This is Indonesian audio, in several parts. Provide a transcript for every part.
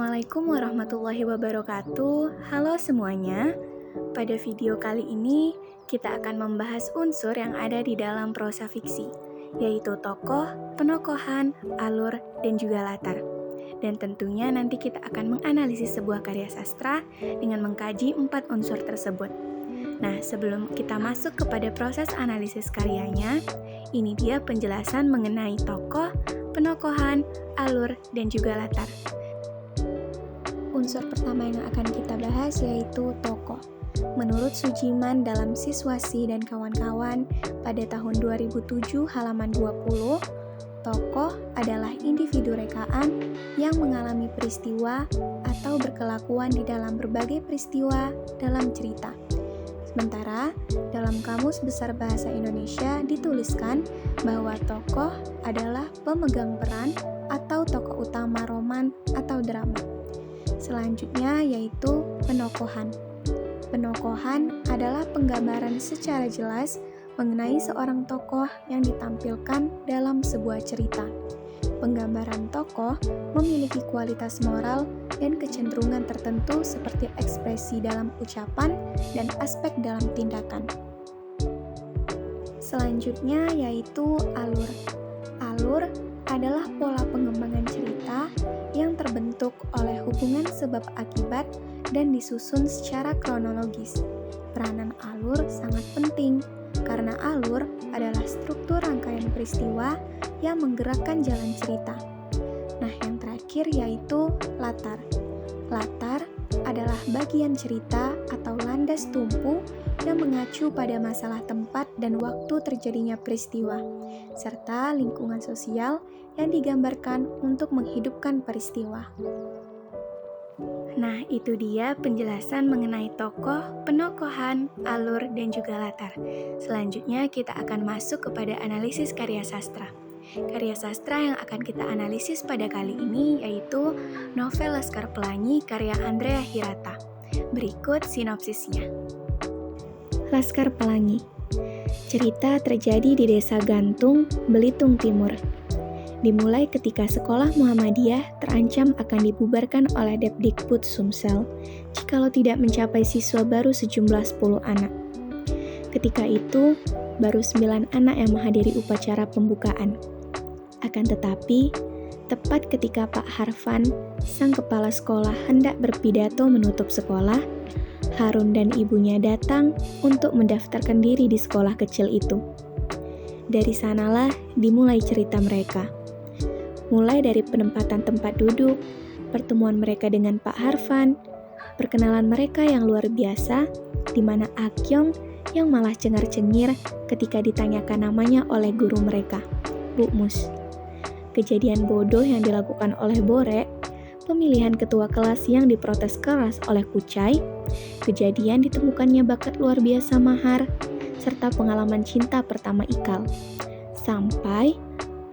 Assalamualaikum warahmatullahi wabarakatuh. Halo semuanya. Pada video kali ini, kita akan membahas unsur yang ada di dalam prosa fiksi, yaitu tokoh, penokohan, alur, dan juga latar. Dan tentunya nanti kita akan menganalisis sebuah karya sastra dengan mengkaji 4 unsur tersebut. Nah, sebelum kita masuk kepada proses analisis karyanya, ini dia penjelasan mengenai tokoh, penokohan, alur, dan juga latar. Unsur pertama yang akan kita bahas yaitu tokoh. Menurut Sujiman dalam Siswasi dan kawan-kawan pada tahun 2007 halaman 20, tokoh adalah individu rekaan yang mengalami peristiwa atau berkelakuan di dalam berbagai peristiwa dalam cerita. Sementara, dalam Kamus Besar Bahasa Indonesia dituliskan bahwa tokoh adalah pemegang peran atau tokoh utama roman atau drama. Selanjutnya yaitu penokohan. Penokohan adalah penggambaran secara jelas mengenai seorang tokoh yang ditampilkan dalam sebuah cerita. Penggambaran tokoh memiliki kualitas moral dan kecenderungan tertentu seperti ekspresi dalam ucapan dan aspek dalam tindakan. Selanjutnya yaitu alur. Alur adalah pola pengembangan cerita yang terbentuk oleh hubungan sebab akibat dan disusun secara kronologis. Peranan alur sangat penting karena alur adalah struktur rangkaian peristiwa yang menggerakkan jalan cerita. Nah, yang terakhir yaitu latar. Latar adalah bagian cerita atau landas tumpu yang mengacu pada masalah tempat dan waktu terjadinya peristiwa, serta lingkungan sosial yang digambarkan untuk menghidupkan peristiwa. Nah, itu dia penjelasan mengenai tokoh, penokohan, alur, dan juga latar. Selanjutnya kita akan masuk kepada analisis karya sastra. Karya sastra yang akan kita analisis pada kali ini yaitu novel Laskar Pelangi karya Andrea Hirata. Berikut sinopsisnya. Laskar Pelangi. Cerita terjadi di Desa Gantung, Belitung Timur. Dimulai ketika sekolah Muhammadiyah terancam akan dibubarkan oleh Depdikbud Sumsel jikalau tidak mencapai siswa baru sejumlah 10 anak. Ketika itu, baru 9 anak yang menghadiri upacara pembukaan. Akan tetapi, tepat ketika Pak Harfan, sang kepala sekolah hendak berpidato menutup sekolah, Harun dan ibunya datang untuk mendaftarkan diri di sekolah kecil itu. Dari sanalah dimulai cerita mereka. Mulai dari penempatan tempat duduk, pertemuan mereka dengan Pak Harfan, perkenalan mereka yang luar biasa, di mana Akyong yang malah cengar-cengir ketika ditanyakan namanya oleh guru mereka, Bu Mus. Kejadian bodoh yang dilakukan oleh Borek, pemilihan ketua kelas yang diprotes keras oleh Kucai, kejadian ditemukannya bakat luar biasa Mahar, serta pengalaman cinta pertama Ikal, sampai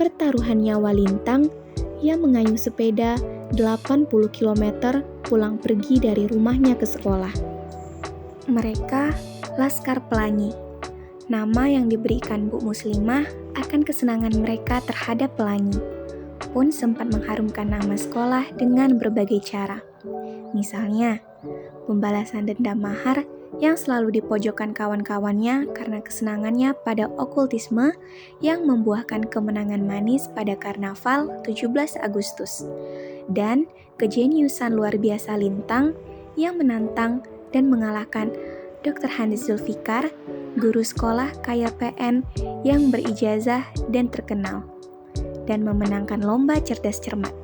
pertaruhan nyawa Lintang yang mengayuh sepeda 80 km pulang pergi dari rumahnya ke sekolah. Mereka Laskar Pelangi, nama yang diberikan Bu Muslimah akan kesenangan mereka terhadap pelangi, pun sempat mengharumkan nama sekolah dengan berbagai cara. Misalnya, pembalasan dendam Mahar yang selalu dipojokkan kawan-kawannya karena kesenangannya pada okultisme yang membuahkan kemenangan manis pada Karnaval 17 Agustus, dan kejeniusan luar biasa Lintang yang menantang dan mengalahkan Dr. Hanis Zulfikar, guru sekolah KYPN yang berijazah dan terkenal, dan memenangkan lomba cerdas cermat.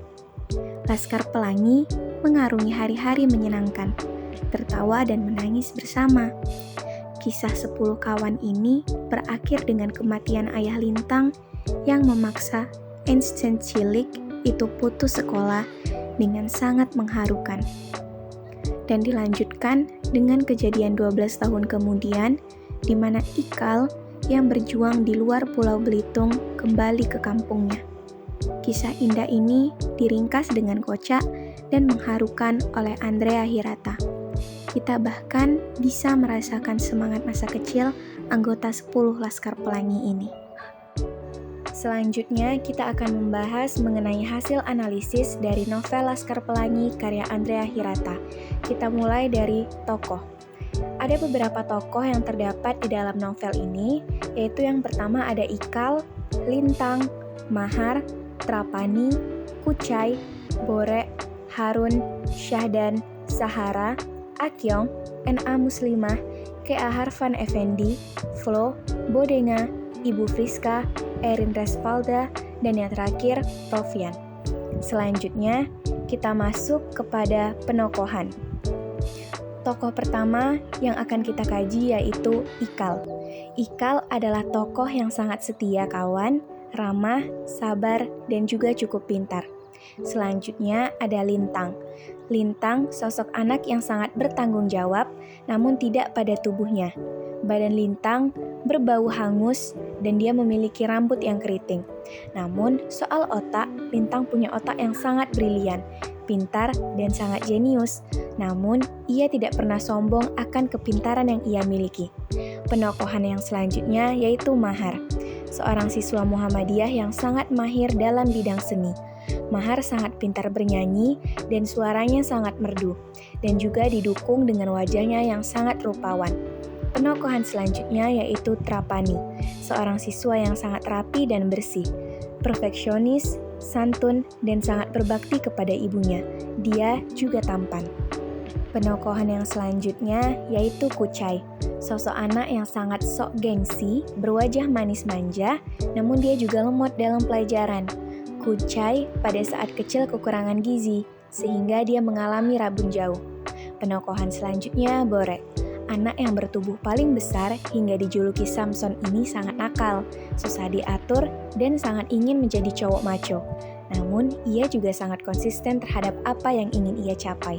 Laskar Pelangi mengarungi hari-hari menyenangkan, tertawa dan menangis bersama. Kisah 10 kawan ini berakhir dengan kematian ayah Lintang yang memaksa Einstein cilik itu putus sekolah dengan sangat mengharukan. Dan dilanjutkan dengan kejadian 12 tahun kemudian, di mana Ikal yang berjuang di luar Pulau Belitung kembali ke kampungnya. Kisah indah ini diringkas dengan kocak dan mengharukan oleh Andrea Hirata. Kita bahkan bisa merasakan semangat masa kecil anggota 10 Laskar Pelangi ini. Selanjutnya, kita akan membahas mengenai hasil analisis dari novel Laskar Pelangi karya Andrea Hirata. Kita mulai dari tokoh. Ada beberapa tokoh yang terdapat di dalam novel ini, yaitu yang pertama ada Ikal, Lintang, Mahar, Trapani, Kucai, Borek, Harun, Syahdan, Sahara, Akyong, N.A. Muslimah, K.A. Harfan Effendi, Flo, Bodenga, Ibu Friska, Erin Resvalda, dan yang terakhir, Profian. Selanjutnya, kita masuk kepada penokohan. Tokoh pertama yang akan kita kaji yaitu Ikal. Ikal adalah tokoh yang sangat setia kawan, ramah, sabar, dan juga cukup pintar. Selanjutnya ada Lintang. Lintang sosok anak yang sangat bertanggung jawab, namun tidak pada tubuhnya. Badan Lintang berbau hangus dan dia memiliki rambut yang keriting. Namun, soal otak, Lintang punya otak yang sangat brilian, pintar, dan sangat jenius. Namun, ia tidak pernah sombong akan kepintaran yang ia miliki. Penokohan yang selanjutnya yaitu Mahar, seorang siswa Muhammadiyah yang sangat mahir dalam bidang seni. Mahar sangat pintar bernyanyi dan suaranya sangat merdu, dan juga didukung dengan wajahnya yang sangat rupawan. Penokohan selanjutnya yaitu Trapani, seorang siswa yang sangat rapi dan bersih, perfeksionis, santun, dan sangat berbakti kepada ibunya. Dia juga tampan. Penokohan yang selanjutnya yaitu Kucai, sosok anak yang sangat sok gengsi, berwajah manis manja, namun dia juga lemot dalam pelajaran. Kucai pada saat kecil kekurangan gizi, sehingga dia mengalami rabun jauh. Penokohan selanjutnya Borek, anak yang bertubuh paling besar hingga dijuluki Samson ini sangat nakal, susah diatur, dan sangat ingin menjadi cowok maco. Namun, ia juga sangat konsisten terhadap apa yang ingin ia capai.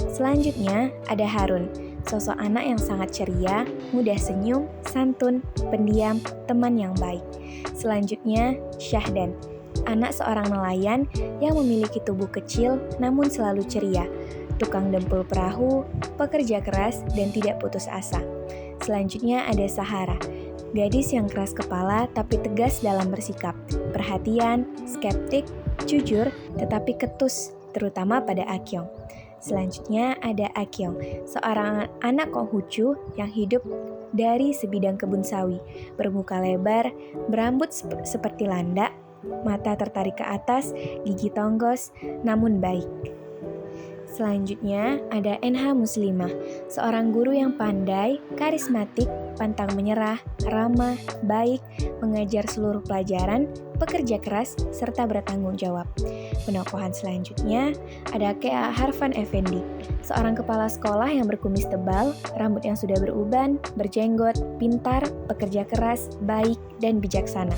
Selanjutnya, ada Harun, sosok anak yang sangat ceria, mudah senyum, santun, pendiam, teman yang baik. Selanjutnya, Syahdan, anak seorang nelayan yang memiliki tubuh kecil namun selalu ceria, tukang dempul perahu, pekerja keras, dan tidak putus asa. Selanjutnya ada Sahara, gadis yang keras kepala tapi tegas dalam bersikap, perhatian, skeptik, jujur, tetapi ketus, terutama pada Akyong. Selanjutnya ada Akyong, seorang anak Konghucu yang hidup dari sebidang kebun sawi, bermuka lebar, berambut seperti landak, mata tertarik ke atas, gigi tonggos, namun baik. Selanjutnya ada N.H. Muslimah, seorang guru yang pandai, karismatik, pantang menyerah, ramah, baik, mengajar seluruh pelajaran, pekerja keras, serta bertanggung jawab. Penokohan selanjutnya ada K.A. Harfan Effendi, seorang kepala sekolah yang berkumis tebal, rambut yang sudah beruban, berjenggot, pintar, pekerja keras, baik, dan bijaksana.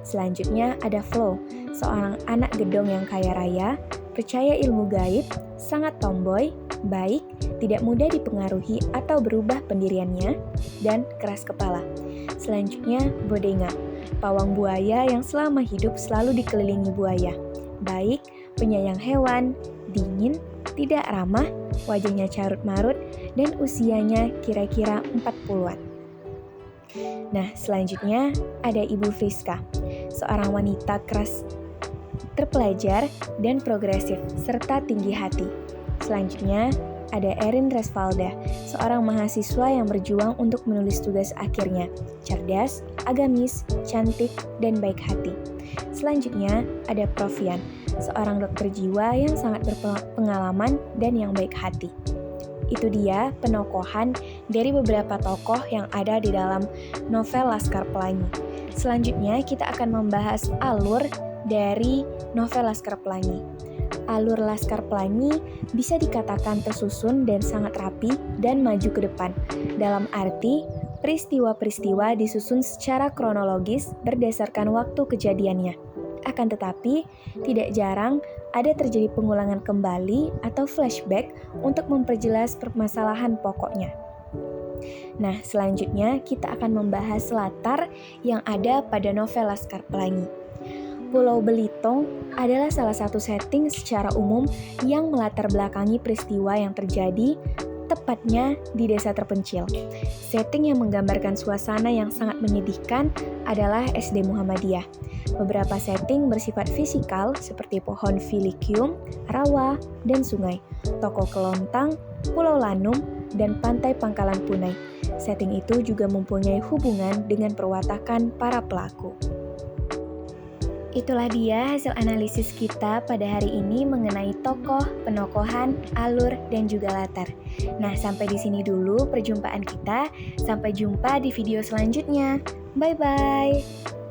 Selanjutnya ada Flo, seorang anak gedong yang kaya raya, percaya ilmu gaib, sangat tomboy, baik, tidak mudah dipengaruhi atau berubah pendiriannya, dan keras kepala. Selanjutnya Bodenga, pawang buaya yang selama hidup selalu dikelilingi buaya, baik, penyayang hewan, dingin, tidak ramah, wajahnya carut-marut, dan usianya kira-kira 40-an. Nah, selanjutnya ada Ibu Friska, seorang wanita keras, terpelajar, dan progresif, serta tinggi hati. Selanjutnya ada Erin Resvalda, seorang mahasiswa yang berjuang untuk menulis tugas akhirnya, cerdas, agamis, cantik, dan baik hati. Selanjutnya ada Profian, seorang dokter jiwa yang sangat berpengalaman dan yang baik hati. Itu dia penokohan dari beberapa tokoh yang ada di dalam novel Laskar Pelangi. Selanjutnya kita akan membahas alur dari novel Laskar Pelangi. Alur Laskar Pelangi bisa dikatakan tersusun dan sangat rapi dan maju ke depan. Dalam arti, peristiwa-peristiwa disusun secara kronologis berdasarkan waktu kejadiannya. Akan tetapi, tidak jarang ada terjadi pengulangan kembali atau flashback untuk memperjelas permasalahan pokoknya. Nah, selanjutnya kita akan membahas latar yang ada pada novel Laskar Pelangi. Pulau Belitung adalah salah satu setting secara umum yang melatar belakangi peristiwa yang terjadi tepatnya di desa terpencil. Setting yang menggambarkan suasana yang sangat menyedihkan adalah SD Muhammadiyah. Beberapa setting bersifat fisikal seperti pohon filikium, rawa, dan sungai, toko kelontang, pulau Lanum, dan pantai Pangkalan Punai. Setting itu juga mempunyai hubungan dengan perwatakan para pelaku. Itulah dia hasil analisis kita pada hari ini mengenai tokoh, penokohan, alur, dan juga latar. Nah, sampai di sini dulu perjumpaan kita. Sampai jumpa di video selanjutnya. Bye-bye!